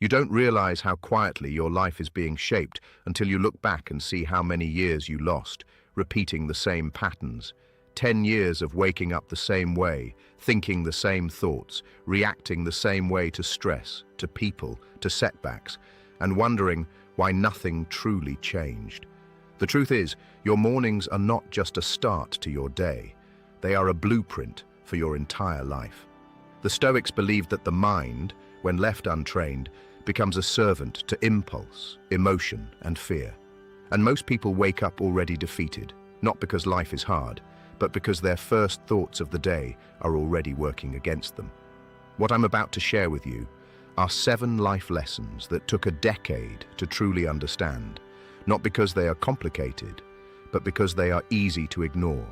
You don't realize how quietly your life is being shaped until you look back and see how many years you lost, repeating the same patterns. 10 years of waking up the same way, thinking the same thoughts, reacting the same way to stress, to people, to setbacks, and wondering why nothing truly changed. The truth is, your mornings are not just a start to your day. They are a blueprint for your entire life. The Stoics believed that the mind, when left untrained, becomes a servant to impulse, emotion, and fear. And most people wake up already defeated, not because life is hard, but because their first thoughts of the day are already working against them. What I'm about to share with you are 7 life lessons that took a decade to truly understand, not because they are complicated, but because they are easy to ignore.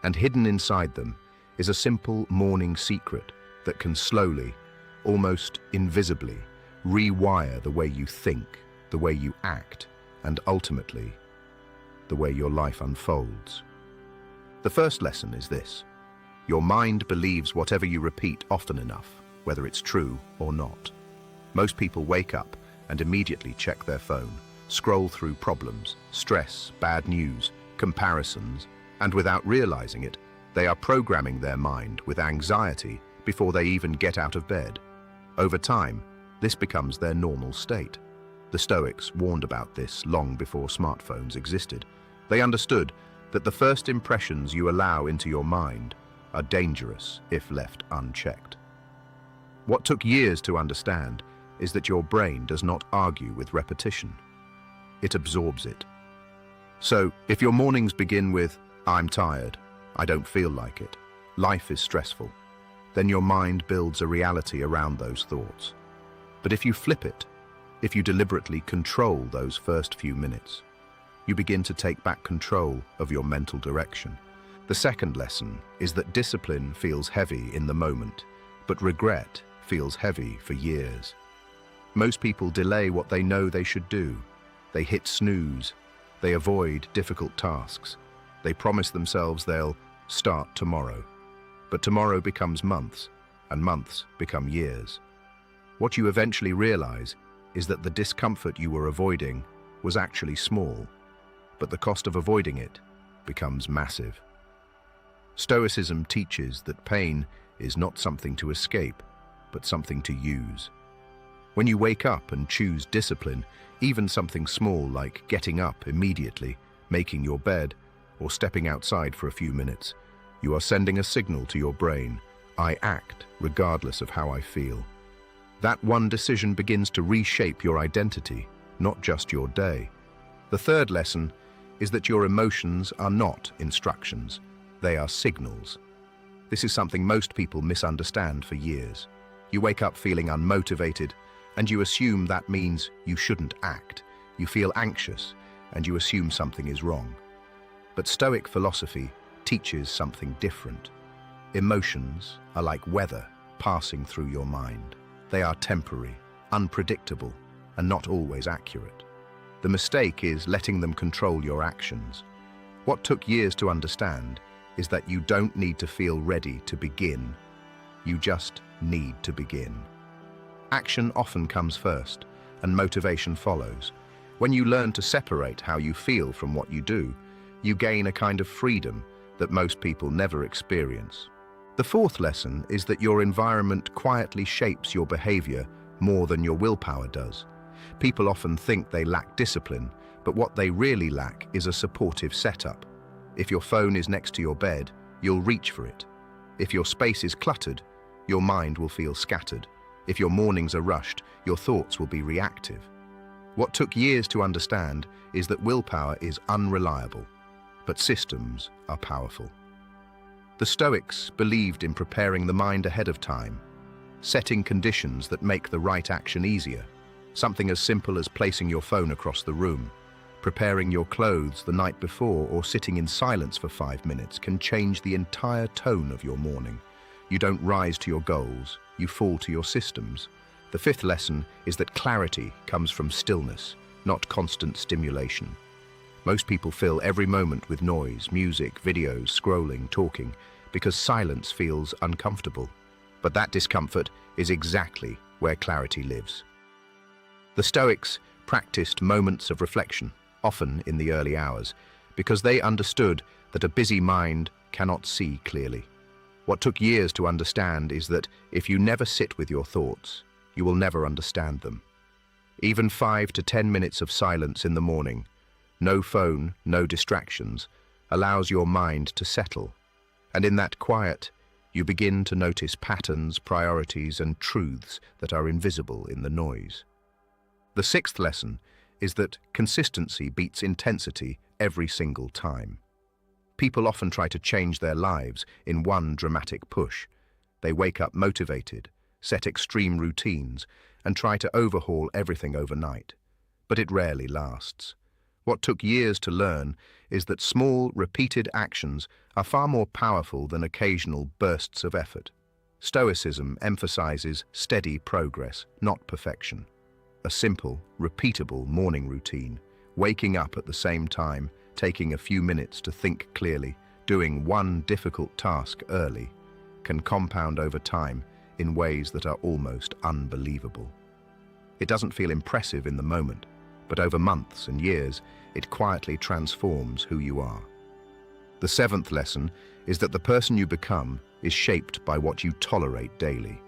And hidden inside them is a simple morning secret that can slowly, almost invisibly, rewire the way you think, the way you act, and ultimately, the way your life unfolds. The first lesson is this: your mind believes whatever you repeat often enough, whether it's true or not. Most people wake up and immediately check their phone, scroll through problems, stress, bad news, comparisons, and without realizing it, they are programming their mind with anxiety before they even get out of bed. Over time, this becomes their normal state. The Stoics warned about this long before smartphones existed. They understood that the first impressions you allow into your mind are dangerous if left unchecked. What took years to understand is that your brain does not argue with repetition. It absorbs it. So, if your mornings begin with, "I'm tired, I don't feel like it, life is stressful," then your mind builds a reality around those thoughts. But if you flip it, if you deliberately control those first few minutes, you begin to take back control of your mental direction. The second lesson is that discipline feels heavy in the moment, but regret feels heavy for years. Most people delay what they know they should do. They hit snooze. They avoid difficult tasks. They promise themselves they'll start tomorrow. But tomorrow becomes months, and months become years. What you eventually realize is that the discomfort you were avoiding was actually small, but the cost of avoiding it becomes massive. Stoicism teaches that pain is not something to escape, but something to use. When you wake up and choose discipline, even something small like getting up immediately, making your bed, or stepping outside for a few minutes, you are sending a signal to your brain: I act regardless of how I feel. That one decision begins to reshape your identity, not just your day. The third lesson is that your emotions are not instructions, they are signals. This is something most people misunderstand for years. You wake up feeling unmotivated, and you assume that means you shouldn't act. You feel anxious, and you assume something is wrong. But Stoic philosophy teaches something different. Emotions are like weather passing through your mind. They are temporary, unpredictable, and not always accurate. The mistake is letting them control your actions. What took years to understand is that you don't need to feel ready to begin. You just need to begin. Action often comes first, and motivation follows. When you learn to separate how you feel from what you do, you gain a kind of freedom that most people never experience. The fourth lesson is that your environment quietly shapes your behavior more than your willpower does. People often think they lack discipline, but what they really lack is a supportive setup. If your phone is next to your bed, you'll reach for it. If your space is cluttered, your mind will feel scattered. If your mornings are rushed, your thoughts will be reactive. What took years to understand is that willpower is unreliable, but systems are powerful. The Stoics believed in preparing the mind ahead of time, setting conditions that make the right action easier. Something as simple as placing your phone across the room, preparing your clothes the night before, or sitting in silence for 5 minutes can change the entire tone of your morning. You don't rise to your goals, you fall to your systems. The fifth lesson is that clarity comes from stillness, not constant stimulation. Most people fill every moment with noise, music, videos, scrolling, talking, because silence feels uncomfortable. But that discomfort is exactly where clarity lives. The Stoics practiced moments of reflection, often in the early hours, because they understood that a busy mind cannot see clearly. What took years to understand is that if you never sit with your thoughts, you will never understand them. Even 5 to 10 minutes of silence in the morning, no phone, no distractions, allows your mind to settle. And in that quiet, you begin to notice patterns, priorities, and truths that are invisible in the noise. The sixth lesson is that consistency beats intensity every single time. People often try to change their lives in one dramatic push. They wake up motivated, set extreme routines, and try to overhaul everything overnight. But it rarely lasts. What took years to learn is that small, repeated actions are far more powerful than occasional bursts of effort. Stoicism emphasizes steady progress, not perfection. A simple, repeatable morning routine, waking up at the same time, taking a few minutes to think clearly, doing one difficult task early, can compound over time in ways that are almost unbelievable. It doesn't feel impressive in the moment, but over months and years, it quietly transforms who you are. The seventh lesson is that the person you become is shaped by what you tolerate daily.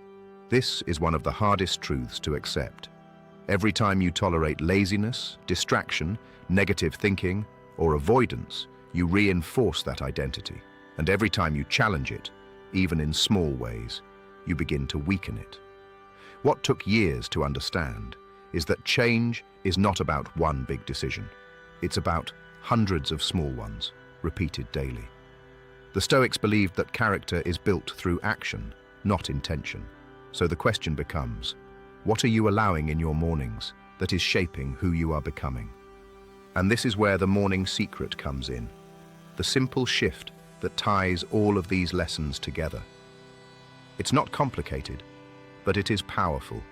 This is one of the hardest truths to accept. Every time you tolerate laziness, distraction, negative thinking, or avoidance, you reinforce that identity. And every time you challenge it, even in small ways, you begin to weaken it. What took years to understand is that change is not about one big decision. It's about hundreds of small ones, repeated daily. The Stoics believed that character is built through action, not intention. So the question becomes, what are you allowing in your mornings that is shaping who you are becoming? And this is where the morning secret comes in, the simple shift that ties all of these lessons together. It's not complicated, but it is powerful.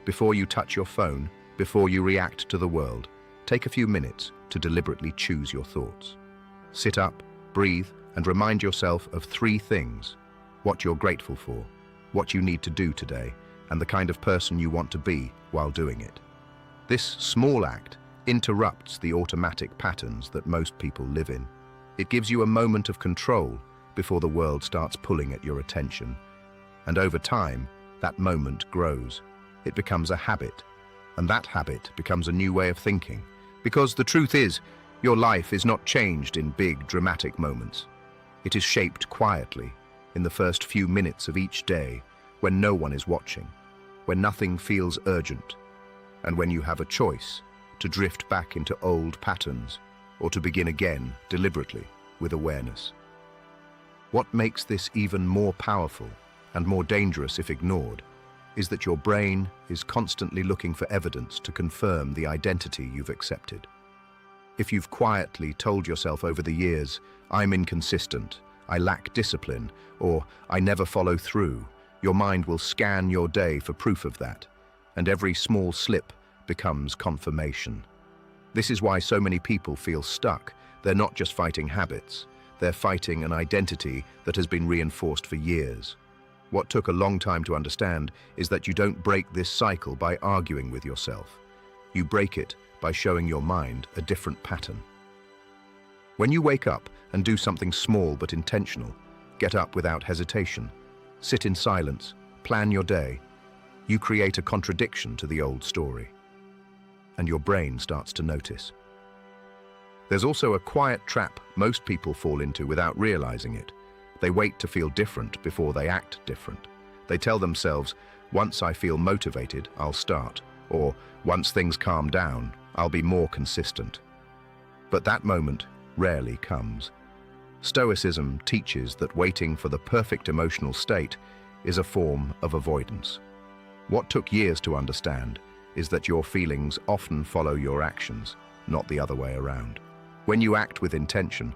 Before you touch your phone, before you react to the world, take a few minutes to deliberately choose your thoughts. Sit up, breathe, and remind yourself of 3 things: what you're grateful for, what you need to do today, and the kind of person you want to be while doing it. This small act interrupts the automatic patterns that most people live in. It gives you a moment of control before the world starts pulling at your attention. And over time, that moment grows. It becomes a habit, and that habit becomes a new way of thinking. Because the truth is, your life is not changed in big, dramatic moments. It is shaped quietly, in the first few minutes of each day, when no one is watching, when nothing feels urgent, and when you have a choice to drift back into old patterns or to begin again deliberately with awareness. What makes this even more powerful and more dangerous if ignored is that your brain is constantly looking for evidence to confirm the identity you've accepted. If you've quietly told yourself over the years, "I'm inconsistent, I lack discipline," or "I never follow through," your mind will scan your day for proof of that, and every small slip becomes confirmation. This is why so many people feel stuck. They're not just fighting habits, they're fighting an identity that has been reinforced for years. What took a long time to understand is that you don't break this cycle by arguing with yourself. You break it by showing your mind a different pattern. When you wake up and do something small but intentional, get up without hesitation, sit in silence, plan your day, you create a contradiction to the old story. And your brain starts to notice. There's also a quiet trap most people fall into without realizing it. They wait to feel different before they act different. They tell themselves, "Once I feel motivated, I'll start," or "Once things calm down, I'll be more consistent." But that moment rarely comes. Stoicism teaches that waiting for the perfect emotional state is a form of avoidance. What took years to understand is that your feelings often follow your actions, not the other way around. When you act with intention,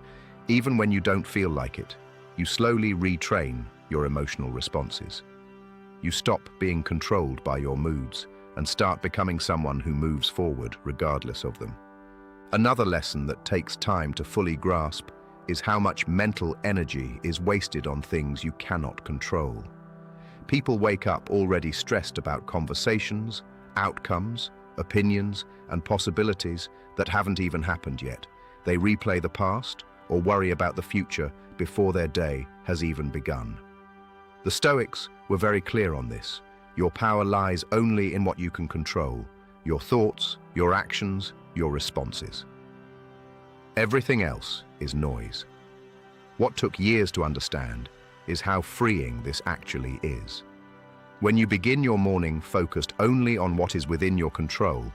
even when you don't feel like it, you slowly retrain your emotional responses. You stop being controlled by your moods and start becoming someone who moves forward regardless of them. Another lesson that takes time to fully grasp is how much mental energy is wasted on things you cannot control. People wake up already stressed about conversations, outcomes, opinions, and possibilities that haven't even happened yet. They replay the past or worry about the future before their day has even begun. The Stoics were very clear on this. Your power lies only in what you can control: your thoughts, your actions, your responses. Everything else is noise. What took years to understand is how freeing this actually is. When you begin your morning focused only on what is within your control,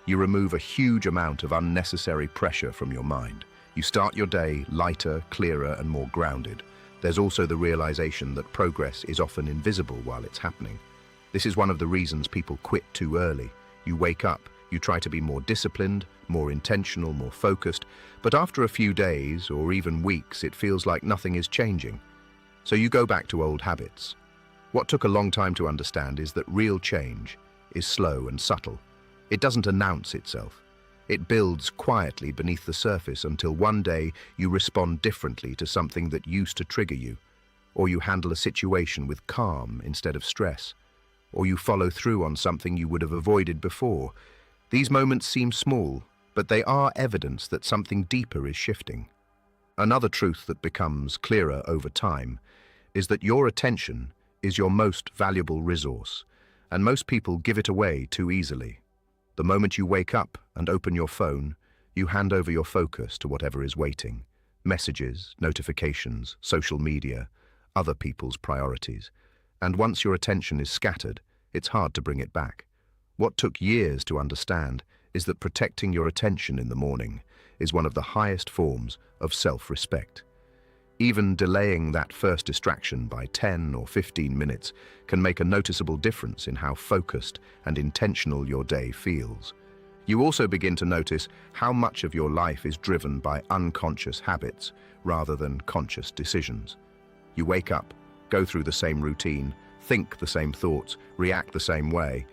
you remove a huge amount of unnecessary pressure from your mind. You start your day lighter, clearer, and more grounded. There's also the realization that progress is often invisible while it's happening. This is one of the reasons people quit too early. You wake up, you try to be more disciplined, more intentional, more focused, but after a few days or even weeks, it feels like nothing is changing. So you go back to old habits. What took a long time to understand is that real change is slow and subtle. It doesn't announce itself. It builds quietly beneath the surface until one day you respond differently to something that used to trigger you, or you handle a situation with calm instead of stress, or you follow through on something you would have avoided before. These moments seem small, but they are evidence that something deeper is shifting. Another truth that becomes clearer over time is that your attention is your most valuable resource, and most people give it away too easily. The moment you wake up and open your phone, you hand over your focus to whatever is waiting: messages, notifications, social media, other people's priorities. And once your attention is scattered, it's hard to bring it back. What took years to understand is that protecting your attention in the morning is one of the highest forms of self-respect. Even delaying that first distraction by 10 or 15 minutes can make a noticeable difference in how focused and intentional your day feels. You also begin to notice how much of your life is driven by unconscious habits rather than conscious decisions. You wake up, go through the same routine, think the same thoughts, react the same way,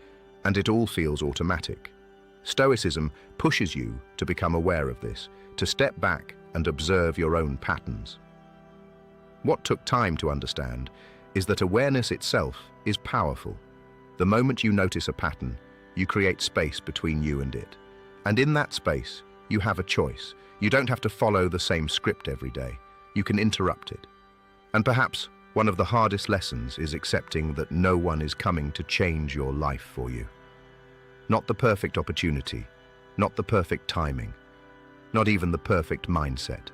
and it all feels automatic. Stoicism pushes you to become aware of this, to step back and observe your own patterns. What took time to understand is that awareness itself is powerful. The moment you notice a pattern, you create space between you and it. And in that space, you have a choice. You don't have to follow the same script every day. You can interrupt it. And perhaps one of the hardest lessons is accepting that no one is coming to change your life for you. Not the perfect opportunity, not the perfect timing, not even the perfect mindset.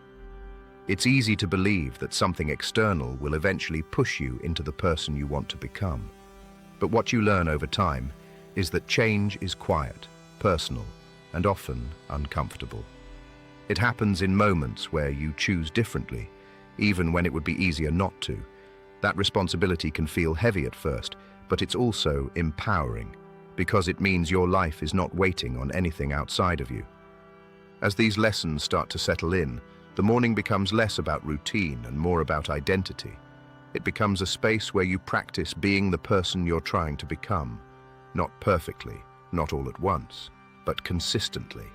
It's easy to believe that something external will eventually push you into the person you want to become. But what you learn over time is that change is quiet, personal, and often uncomfortable. It happens in moments where you choose differently, even when it would be easier not to. That responsibility can feel heavy at first, but it's also empowering, because it means your life is not waiting on anything outside of you. As these lessons start to settle in, the morning becomes less about routine and more about identity. It becomes a space where you practice being the person you're trying to become, not perfectly, not all at once, but consistently.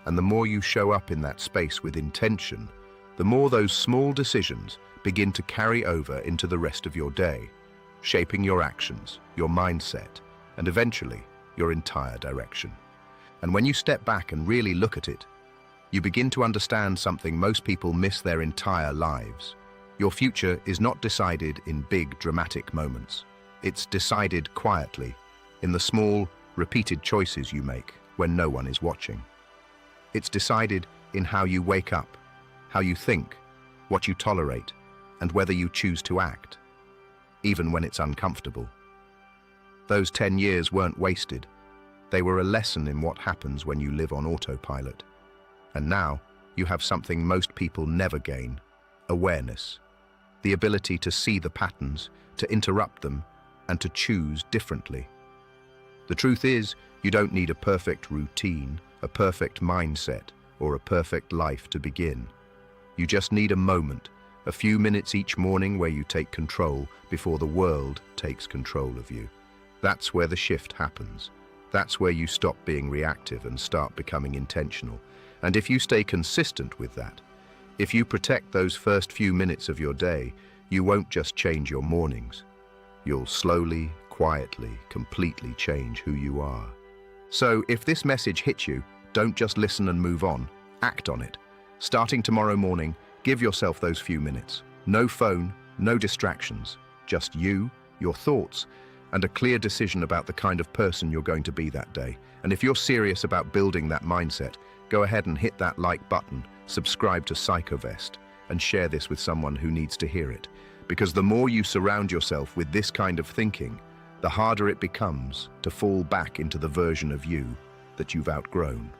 And the more you show up in that space with intention, the more those small decisions begin to carry over into the rest of your day, shaping your actions, your mindset, and eventually your entire direction. And when you step back and really look at it, you begin to understand something most people miss their entire lives. Your future is not decided in big, dramatic moments. It's decided quietly, in the small, repeated choices you make when no one is watching. It's decided in how you wake up, how you think, what you tolerate, and whether you choose to act, even when it's uncomfortable. Those 10 years weren't wasted. They were a lesson in what happens when you live on autopilot. And now, you have something most people never gain: awareness. The ability to see the patterns, to interrupt them, and to choose differently. The truth is, you don't need a perfect routine, a perfect mindset, or a perfect life to begin. You just need a moment, a few minutes each morning where you take control before the world takes control of you. That's where the shift happens. That's where you stop being reactive and start becoming intentional. And if you stay consistent with that, if you protect those first few minutes of your day, you won't just change your mornings. You'll slowly, quietly, completely change who you are. So if this message hits you, don't just listen and move on, act on it. Starting tomorrow morning, give yourself those few minutes. No phone, no distractions, just you, your thoughts, and a clear decision about the kind of person you're going to be that day. And if you're serious about building that mindset, go ahead and hit that like button, subscribe to PSYCHOVEST, and share this with someone who needs to hear it. Because the more you surround yourself with this kind of thinking, the harder it becomes to fall back into the version of you that you've outgrown.